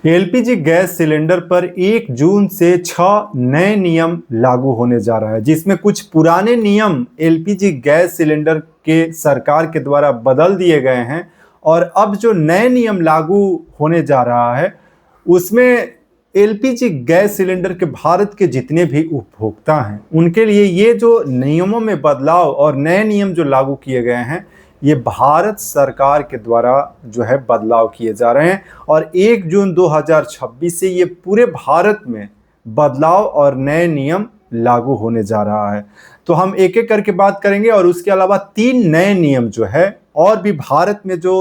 LPG gas cylinder पर 1 जून से 6 नए नियम लागू होने जा रहा है, जिसमें कुछ पुराने नियम एलपीजी गैस सिलेंडर के सरकार के द्वारा बदल दिए गए हैं और अब जो नए नियम लागू होने जा रहा है उसमें एलपीजी गैस सिलेंडर के भारत के जितने भी उपभोक्ता हैं उनके लिए ये जो नियमों में बदलाव और नए नियम जो लागू किए गए हैं ये भारत सरकार के द्वारा जो है बदलाव किए जा रहे हैं और 1 जून 2026 से ये पूरे भारत में बदलाव और नए नियम लागू होने जा रहा है। तो हम एक एक करके बात करेंगे और उसके अलावा 3 नए नियम जो है और भी भारत में जो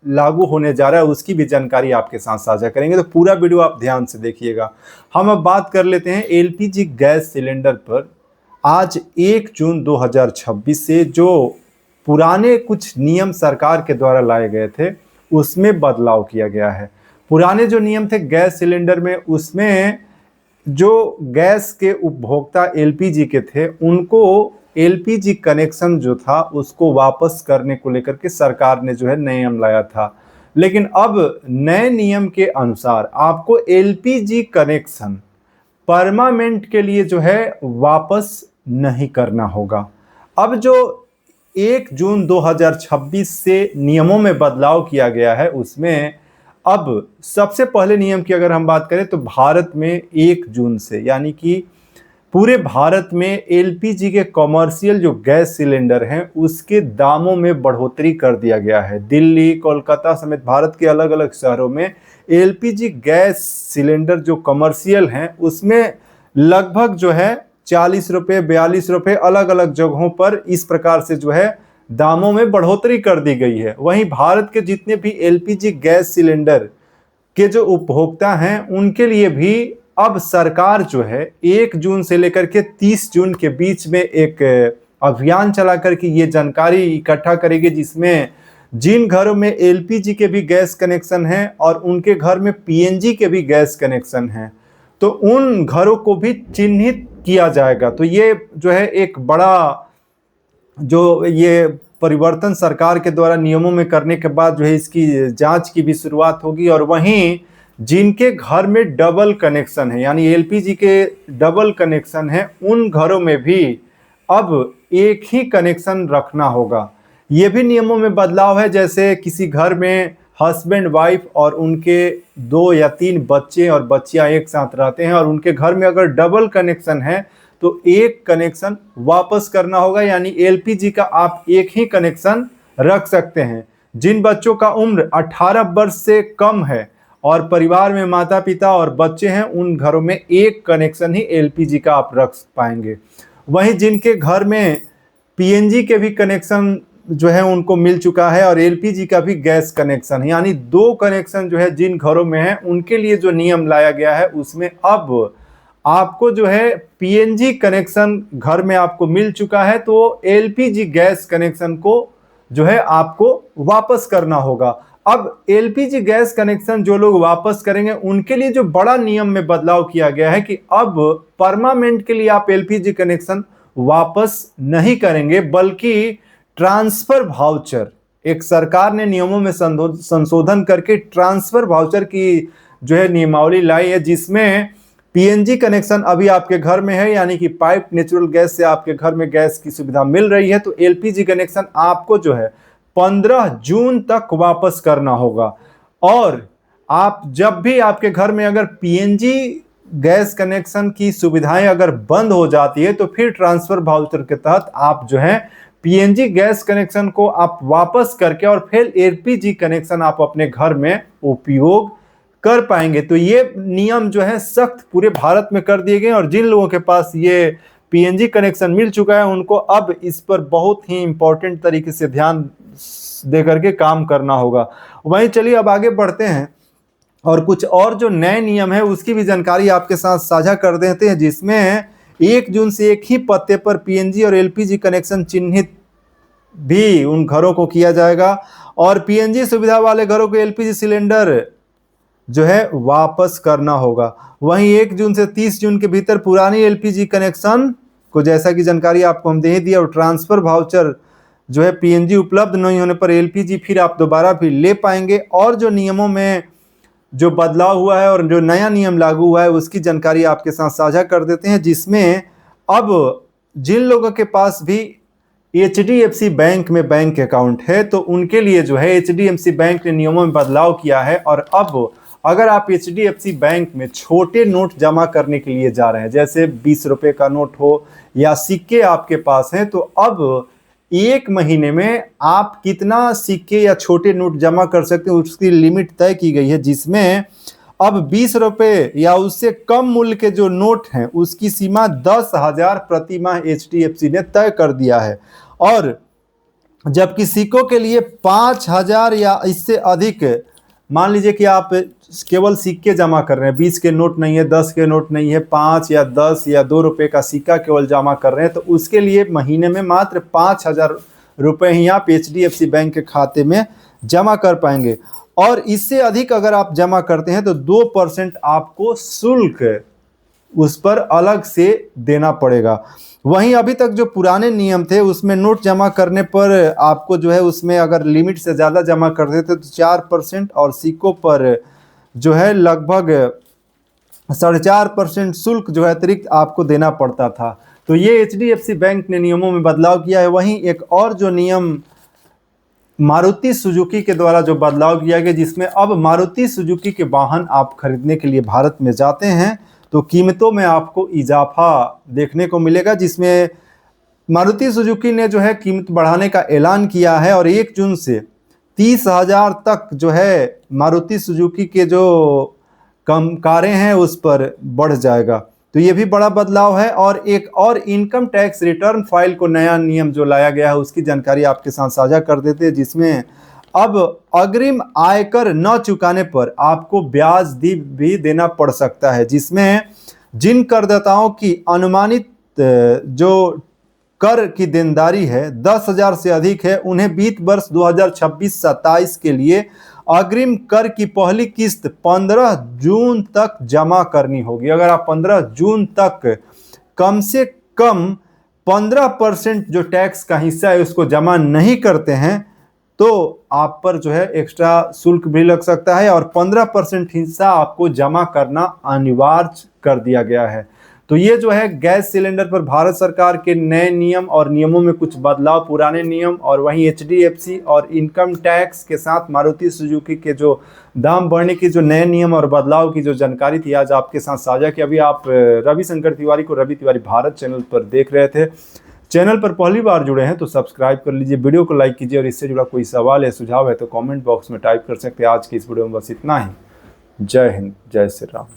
लागू होने जा रहा है उसकी भी जानकारी आपके साथ साझा करेंगे, तो पूरा वीडियो आप ध्यान से देखिएगा। हम अब बात कर लेते हैं एलपीजी गैस सिलेंडर पर आज 1 जून 2026 से जो पुराने कुछ नियम सरकार के द्वारा लाए गए थे उसमें बदलाव किया गया है। पुराने जो नियम थे गैस सिलेंडर में, उसमें जो गैस के उपभोक्ता एलपीजी के थे उनको एलपीजी कनेक्शन जो था उसको वापस करने को लेकर के सरकार ने जो है नियम लाया था, लेकिन अब नए नियम के अनुसार आपको एलपीजी कनेक्शन परमानेंट के लिए जो है वापस नहीं करना होगा। अब जो 1 जून 2026 से नियमों में बदलाव किया गया है उसमें अब सबसे पहले नियम की अगर हम बात करें तो भारत में 1 जून से यानी कि पूरे भारत में एलपीजी के कॉमर्शियल जो गैस सिलेंडर हैं उसके दामों में बढ़ोतरी कर दिया गया है। दिल्ली, कोलकाता समेत भारत के अलग अलग शहरों में एलपीजी गैस सिलेंडर जो कमर्शियल हैं उसमें लगभग जो है 40 रुपये 42 रुपये अलग अलग जगहों पर इस प्रकार से जो है दामों में बढ़ोतरी कर दी गई है। वहीं भारत के जितने भी एलपीजी गैस सिलेंडर के जो उपभोक्ता हैं उनके लिए भी अब सरकार जो है 1 जून से लेकर के 30 जून के बीच में एक अभियान चला करके ये जानकारी इकट्ठा करेगी, जिसमें जिन घरों में एलपीजी के भी गैस कनेक्शन हैं और उनके घर में पीएनजी के भी गैस कनेक्शन हैं तो उन घरों को भी चिन्हित किया जाएगा। तो ये जो है एक बड़ा जो ये परिवर्तन सरकार के द्वारा नियमों में करने के बाद जो है इसकी जांच की भी शुरुआत होगी। और वहीं जिनके घर में डबल कनेक्शन है यानी एलपीजी के डबल कनेक्शन है उन घरों में भी अब एक ही कनेक्शन रखना होगा। ये भी नियमों में बदलाव है, जैसे किसी घर में हस्बैंड वाइफ और उनके 2 या 3 बच्चे और बच्चियां एक साथ रहते हैं और उनके घर में अगर डबल कनेक्शन है तो एक कनेक्शन वापस करना होगा, यानी एलपीजी का आप एक ही कनेक्शन रख सकते हैं। जिन बच्चों का उम्र 18 वर्ष से कम है और परिवार में माता पिता और बच्चे हैं उन घरों में एक कनेक्शन ही एलपीजी का आप रख पाएंगे। वहीं जिनके घर में पीएनजी के भी कनेक्शन जो है उनको मिल चुका है और एलपीजी का भी गैस कनेक्शन है, यानी 2 कनेक्शन जो है जिन घरों में है उनके लिए जो नियम लाया गया है उसमें अब आपको जो है पीएनजी कनेक्शन घर में आपको मिल चुका है तो एलपीजी गैस कनेक्शन को जो है आपको वापस करना होगा। अब एलपीजी गैस कनेक्शन जो लोग वापस करेंगे उनके लिए जो बड़ा नियम में बदलाव किया गया है कि अब परमानेंट के लिए आप एलपीजी कनेक्शन वापस नहीं करेंगे, बल्कि ट्रांसफर वाउचर, एक सरकार ने नियमों में संशोधन करके ट्रांसफर वाउचर की जो है नियमावली लाई है, जिसमें पीएनजी कनेक्शन अभी आपके घर में है यानी कि पाइप नेचुरल गैस से आपके घर में गैस की सुविधा मिल रही है तो एलपीजी कनेक्शन आपको जो है 15 जून तक वापस करना होगा। और आप जब भी आपके घर में अगर पीएनजी गैस कनेक्शन की सुविधाएं अगर बंद हो जाती है तो फिर ट्रांसफर वाउचर के तहत आप जो है पीएनजी गैस कनेक्शन को आप वापस करके और फिर एलपीजी कनेक्शन आप अपने घर में उपयोग कर पाएंगे। तो ये नियम जो है सख्त पूरे भारत में कर दिए गए और जिन लोगों के पास ये पीएनजी कनेक्शन मिल चुका है उनको अब इस पर बहुत ही इंपॉर्टेंट तरीके से ध्यान दे करके काम करना होगा। वहीं चलिए अब आगे बढ़ते हैं और कुछ और जो नए नियम है उसकी भी जानकारी आपके साथ साझा कर देते हैं, जिसमें 1 जून से एक ही पते पर पीएनजी और एलपीजी कनेक्शन चिन्हित भी उन घरों को किया जाएगा और पीएनजी सुविधा वाले घरों को एलपीजी सिलेंडर जो है वापस करना होगा। वहीं 1 जून से 30 जून के भीतर पुरानी एलपीजी कनेक्शन को, जैसा कि जानकारी आपको हम दे दिया, और ट्रांसफर वाउचर जो है पीएनजी उपलब्ध नहीं होने पर एलपीजी फिर आप दोबारा भी ले पाएंगे। और जो नियमों में जो बदलाव हुआ है और जो नया नियम लागू हुआ है उसकी जानकारी आपके साथ साझा कर देते हैं, जिसमें अब जिन लोगों के पास भी HDFC बैंक में बैंक अकाउंट है तो उनके लिए जो है HDFC बैंक ने नियमों में बदलाव किया है। और अब अगर आप HDFC बैंक में छोटे नोट जमा करने के लिए जा रहे हैं, जैसे 20 रुपए का नोट हो या सिक्के आपके पास हैं, तो अब एक महीने में आप कितना सिक्के या छोटे नोट जमा कर सकते हैं उसकी लिमिट तय की गई है, जिसमें अब 20 रुपए या उससे कम मूल्य के जो नोट हैं उसकी सीमा 10,000 प्रति माह HDFC ने तय कर दिया है। और जबकि सिक्कों के लिए 5,000 या इससे अधिक, मान लीजिए कि आप केवल सिक्के जमा कर रहे हैं, 20 के नोट नहीं है, 10 के नोट नहीं है, 5 या 10 या 2 रुपए का सिक्का केवल जमा कर रहे हैं, तो उसके लिए महीने में मात्र 5,000 रुपए ही आप HDFC बैंक के खाते में जमा कर पाएंगे। और इससे अधिक अगर आप जमा करते हैं तो 2% आपको शुल्क उस पर अलग से देना पड़ेगा। वहीं अभी तक जो पुराने नियम थे उसमें नोट जमा करने पर आपको जो है उसमें अगर लिमिट से ज़्यादा जमा कर देते तो 4% और सिक्कों पर जो है लगभग 4.5% शुल्क जो है अतिरिक्त आपको देना पड़ता था। तो ये HDFC बैंक ने नियमों में बदलाव किया है। वहीं एक और जो नियम मारुति सुजुकी के द्वारा जो बदलाव किया गया, जिसमें अब मारुति सुजुकी के वाहन आप खरीदने के लिए भारत में जाते हैं तो कीमतों में आपको इजाफा देखने को मिलेगा, जिसमें मारुति सुजुकी ने जो है कीमत बढ़ाने का ऐलान किया है और 1 जून से 30,000 तक जो है मारुति सुजुकी के जो कम कारें हैं उस पर बढ़ जाएगा। तो ये भी बड़ा बदलाव है। और एक और इनकम टैक्स रिटर्न फाइल को नया नियम जो लाया गया है उसकी जानकारी आपके साथ साझा कर देते हैं, जिसमें अब अग्रिम आयकर न चुकाने पर आपको ब्याज भी देना पड़ सकता है, जिसमें जिन करदाताओं की अनुमानित जो कर की देनदारी है 10,000 से अधिक है उन्हें वित्त वर्ष 2026-27 के लिए अग्रिम कर की पहली किस्त 15 जून तक जमा करनी होगी। अगर आप 15 जून तक कम से कम 15% जो टैक्स का हिस्सा है उसको जमा नहीं करते हैं तो आप पर जो है एक्स्ट्रा शुल्क भी लग सकता है और 15% हिस्सा आपको जमा करना अनिवार्य कर दिया गया है। तो ये जो है गैस सिलेंडर पर भारत सरकार के नए नियम और नियमों में कुछ बदलाव, पुराने नियम और वहीं HDFC और इनकम टैक्स के साथ मारुति सुजुकी के जो दाम बढ़ने की जो नए नियम और बदलाव की जो जानकारी थी आज आपके साथ साझा की। अभी आप रविशंकर तिवारी को रवि तिवारी भारत चैनल पर देख रहे थे। चैनल पर पहली बार जुड़े हैं तो सब्सक्राइब कर लीजिए, वीडियो को लाइक कीजिए और इससे जुड़ा कोई सवाल या सुझाव है तो कमेंट बॉक्स में टाइप कर सकते हैं। आज की इस वीडियो में बस इतना ही। जय हिंद, जय श्री राम।